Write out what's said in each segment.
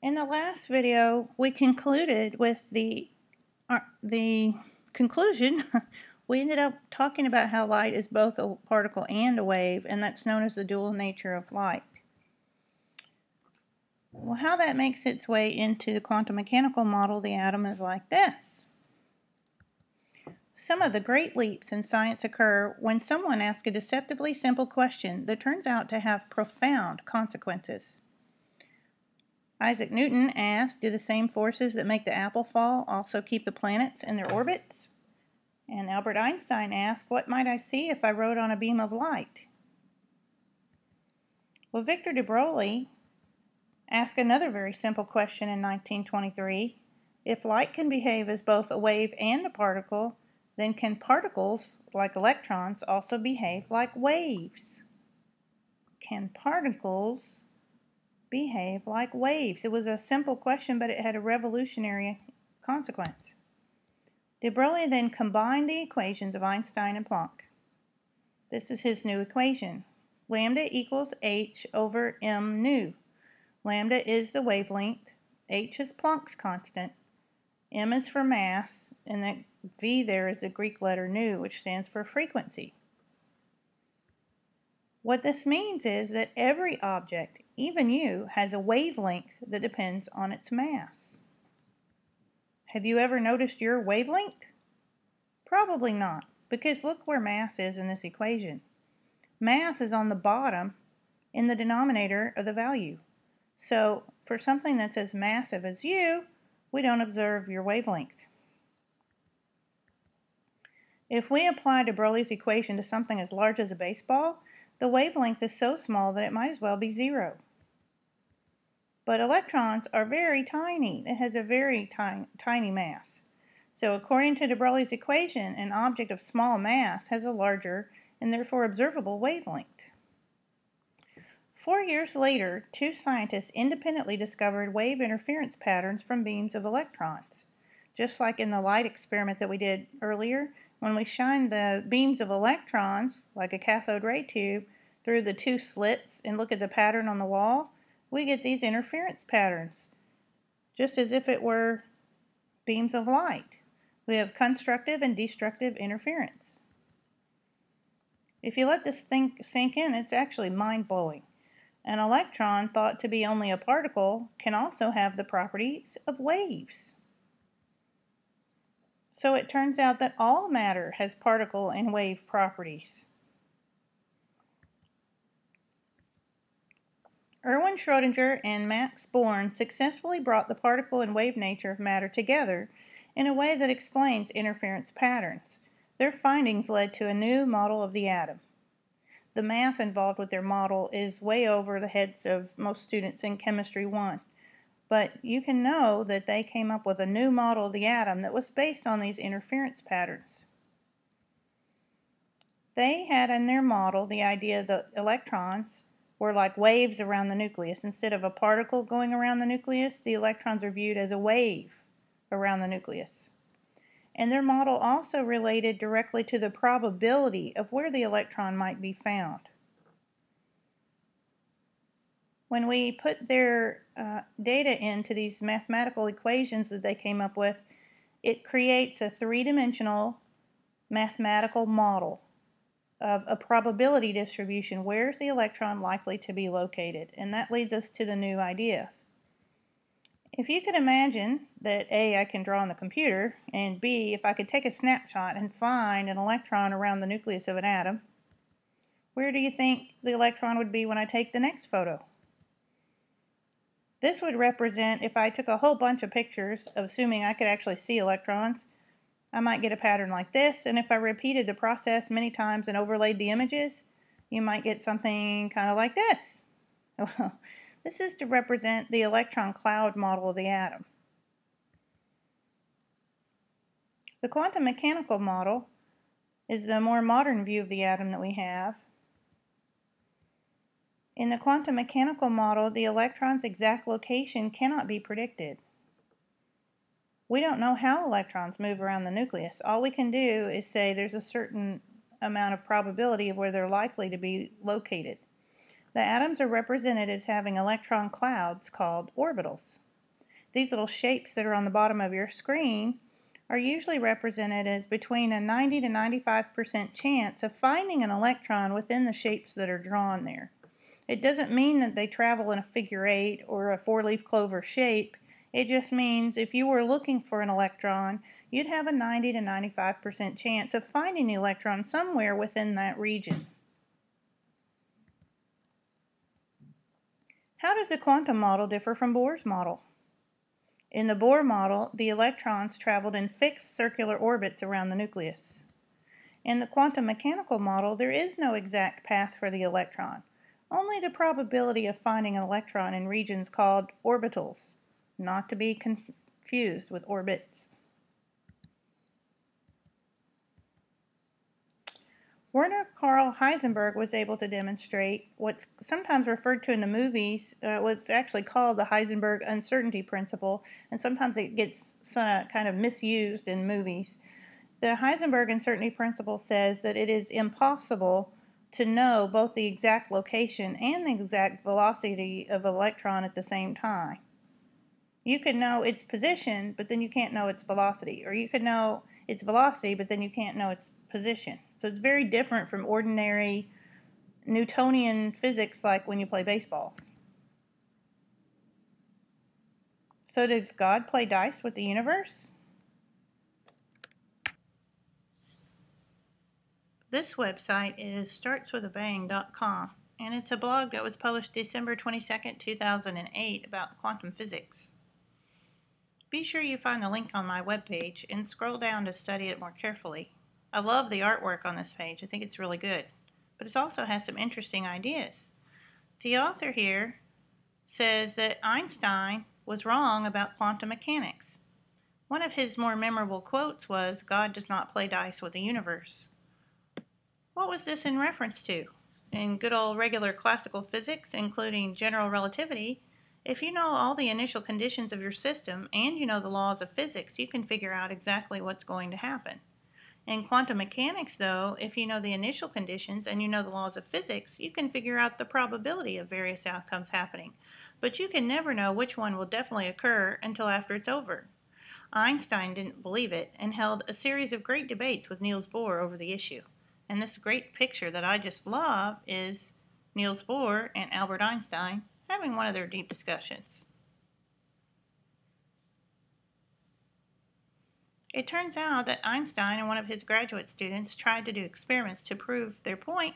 In the last video, we concluded with the conclusion. We ended up talking about how light is both a particle and a wave, and that's known as the dual nature of light. Well, how that makes its way into the quantum mechanical model of the atom is like this. Some of the great leaps in science occur when someone asks a deceptively simple question that turns out to have profound consequences. Isaac Newton asked, do the same forces that make the apple fall also keep the planets in their orbits? And Albert Einstein asked, what might I see if I rode on a beam of light? Well, Victor deBroglie asked another very simple question in 1923. If light can behave as both a wave and a particle, then can particles, like electrons, also behave like waves? Can particles behave like waves? It was a simple question, but it had a revolutionary consequence. De Broglie then combined the equations of Einstein and Planck. This is his new equation. Lambda equals h over m nu. Lambda is the wavelength, h is Planck's constant, m is for mass, and that v there is the Greek letter nu, which stands for frequency. What this means is that every object, even you, has a wavelength that depends on its mass. Have you ever noticed your wavelength? Probably not, because look where mass is in this equation. Mass is on the bottom in the denominator of the value. So for something that's as massive as you, we don't observe your wavelength. If we apply de Broglie's equation to something as large as a baseball, the wavelength is so small that it might as well be zero. But electrons are very tiny. It has a very tiny mass. So according to de Broglie's equation, an object of small mass has a larger and therefore observable wavelength. 4 years later, two scientists independently discovered wave interference patterns from beams of electrons. Just like in the light experiment that we did earlier, when we shine the beams of electrons, like a cathode ray tube, through the two slits and look at the pattern on the wall, we get these interference patterns, just as if it were beams of light. We have constructive and destructive interference. If you let this thing sink in, it's actually mind-blowing. An electron, thought to be only a particle, can also have the properties of waves. So it turns out that all matter has particle and wave properties. Erwin Schrödinger and Max Born successfully brought the particle and wave nature of matter together in a way that explains interference patterns. Their findings led to a new model of the atom. The math involved with their model is way over the heads of most students in Chemistry 1. But you can know that they came up with a new model of the atom that was based on these interference patterns. They had in their model the idea that electrons were like waves around the nucleus. Instead of a particle going around the nucleus, the electrons are viewed as a wave around the nucleus. And their model also related directly to the probability of where the electron might be found. When we put their data into these mathematical equations that they came up with, it creates a three-dimensional mathematical model of a probability distribution. Where's the electron likely to be located? And that leads us to the new ideas. If you could imagine that A, I can draw on the computer, and B, if I could take a snapshot and find an electron around the nucleus of an atom, where do you think the electron would be when I take the next photo? This would represent, if I took a whole bunch of pictures, assuming I could actually see electrons, I might get a pattern like this, and if I repeated the process many times and overlaid the images, you might get something kind of like this. This is to represent the electron cloud model of the atom. The quantum mechanical model is the more modern view of the atom that we have. In the quantum mechanical model, the electron's exact location cannot be predicted. We don't know how electrons move around the nucleus. All we can do is say there's a certain amount of probability of where they're likely to be located. The atoms are represented as having electron clouds called orbitals. these little shapes that are on the bottom of your screen are usually represented as between a 90 to 95% chance of finding an electron within the shapes that are drawn there. It doesn't mean that they travel in a figure 8 or a 4-leaf clover shape. It just means if you were looking for an electron, you'd have a 90 to 95% chance of finding the electron somewhere within that region. How does the quantum model differ from Bohr's model? In the Bohr model, the electrons traveled in fixed circular orbits around the nucleus. In the quantum mechanical model, there is no exact path for the electron, only the probability of finding an electron in regions called orbitals, not to be confused with orbits. Werner Karl Heisenberg was able to demonstrate what's sometimes referred to in the movies, what's actually called the Heisenberg uncertainty principle, and sometimes it gets kind of misused in movies. The Heisenberg uncertainty principle says that it is impossible to know both the exact location and the exact velocity of an electron at the same time. You can know its position, but then you can't know its velocity. Or you could know its velocity, but then you can't know its position. So it's very different from ordinary Newtonian physics like when you play baseballs. So does God play dice with the universe? This website is startswithabang.com, and it's a blog that was published December 22nd, 2008 about quantum physics. Be sure you find the link on my webpage and scroll down to study it more carefully. I love the artwork on this page. I think it's really good, but it also has some interesting ideas. The author here says that Einstein was wrong about quantum mechanics. One of his more memorable quotes was, "God does not play dice with the universe." What was this in reference to? In good old regular classical physics, including general relativity, if you know all the initial conditions of your system and you know the laws of physics, you can figure out exactly what's going to happen. In quantum mechanics, though, if you know the initial conditions and you know the laws of physics, you can figure out the probability of various outcomes happening. But you can never know which one will definitely occur until after it's over. Einstein didn't believe it and held a series of great debates with Niels Bohr over the issue. And this great picture that I just love is Niels Bohr and Albert Einstein having one of their deep discussions. It turns out that Einstein and one of his graduate students tried to do experiments to prove their point,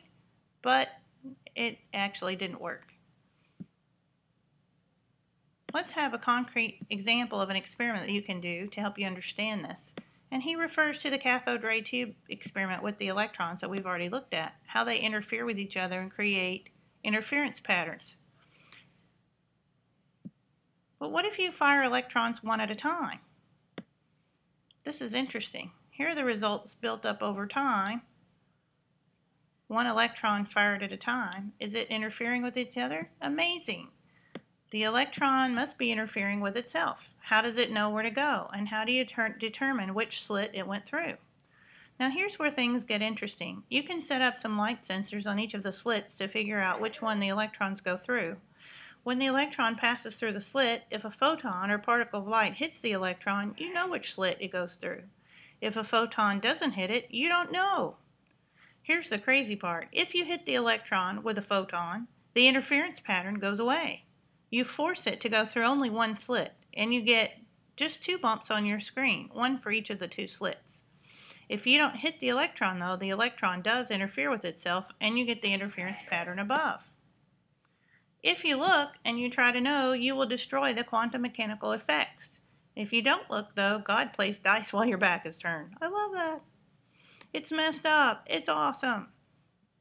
but it actually didn't work. Let's have a concrete example of an experiment that you can do to help you understand this. And he refers to the cathode ray tube experiment with the electrons that we've already looked at, how they interfere with each other and create interference patterns. But what if you fire electrons one at a time? This is interesting. Here are the results built up over time. One electron fired at a time. Is it interfering with each other? Amazing. The electron must be interfering with itself. How does it know where to go? And how do you determine which slit it went through? Now here's where things get interesting. You can set up some light sensors on each of the slits to figure out which one the electrons go through. When the electron passes through the slit, if a photon or particle of light hits the electron, you know which slit it goes through. If a photon doesn't hit it, you don't know. Here's the crazy part. If you hit the electron with a photon, the interference pattern goes away. You force it to go through only one slit, and you get just 2 bumps on your screen, one for each of the 2 slits. If you don't hit the electron, though, the electron does interfere with itself, and you get the interference pattern above. If you look and you try to know, you will destroy the quantum mechanical effects. If you don't look, though, God plays dice while your back is turned. I love that. It's messed up. It's awesome.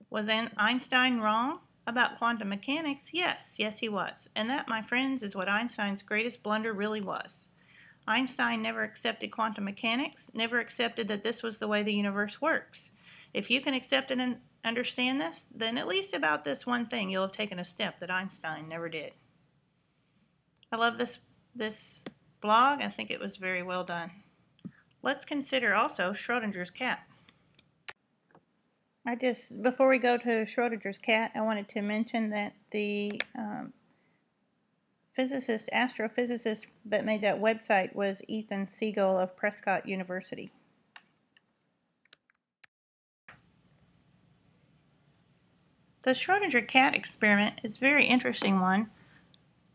Was Einstein wrong about quantum mechanics? Yes, he was. And that, my friends, is what Einstein's greatest blunder really was. Einstein never accepted quantum mechanics, never accepted that this was the way the universe works. If you can accept and understand this, then at least about this one thing you'll have taken a step that Einstein never did. I love this blog. I think it was very well done. Let's consider also Schrodinger's cat. Before we go to Schrodinger's cat, I wanted to mention that the astrophysicist that made that website was Ethan Siegel of Prescott University. The Schrödinger cat experiment is a very interesting one.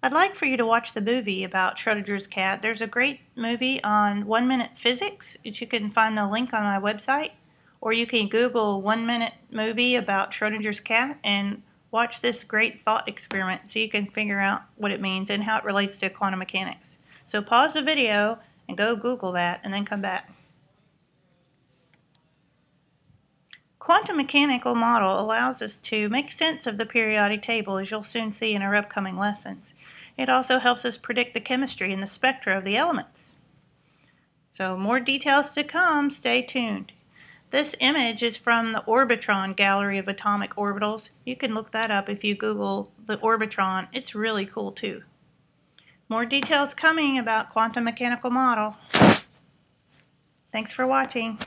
I'd like for you to watch the movie about Schrödinger's cat. There's a great movie on 1 Minute Physics, which you can find the link on my website, or you can Google 1 minute movie about Schrödinger's cat and watch this great thought experiment so you can figure out what it means and how it relates to quantum mechanics. So pause the video and go Google that and then come back. Quantum mechanical model allows us to make sense of the periodic table, as you'll soon see in our upcoming lessons. It also helps us predict the chemistry and the spectra of the elements. So more details to come, stay tuned. This image is from the Orbitron gallery of atomic orbitals. You can look that up if you Google the Orbitron. It's really cool too. More details coming about quantum mechanical model. Thanks for watching.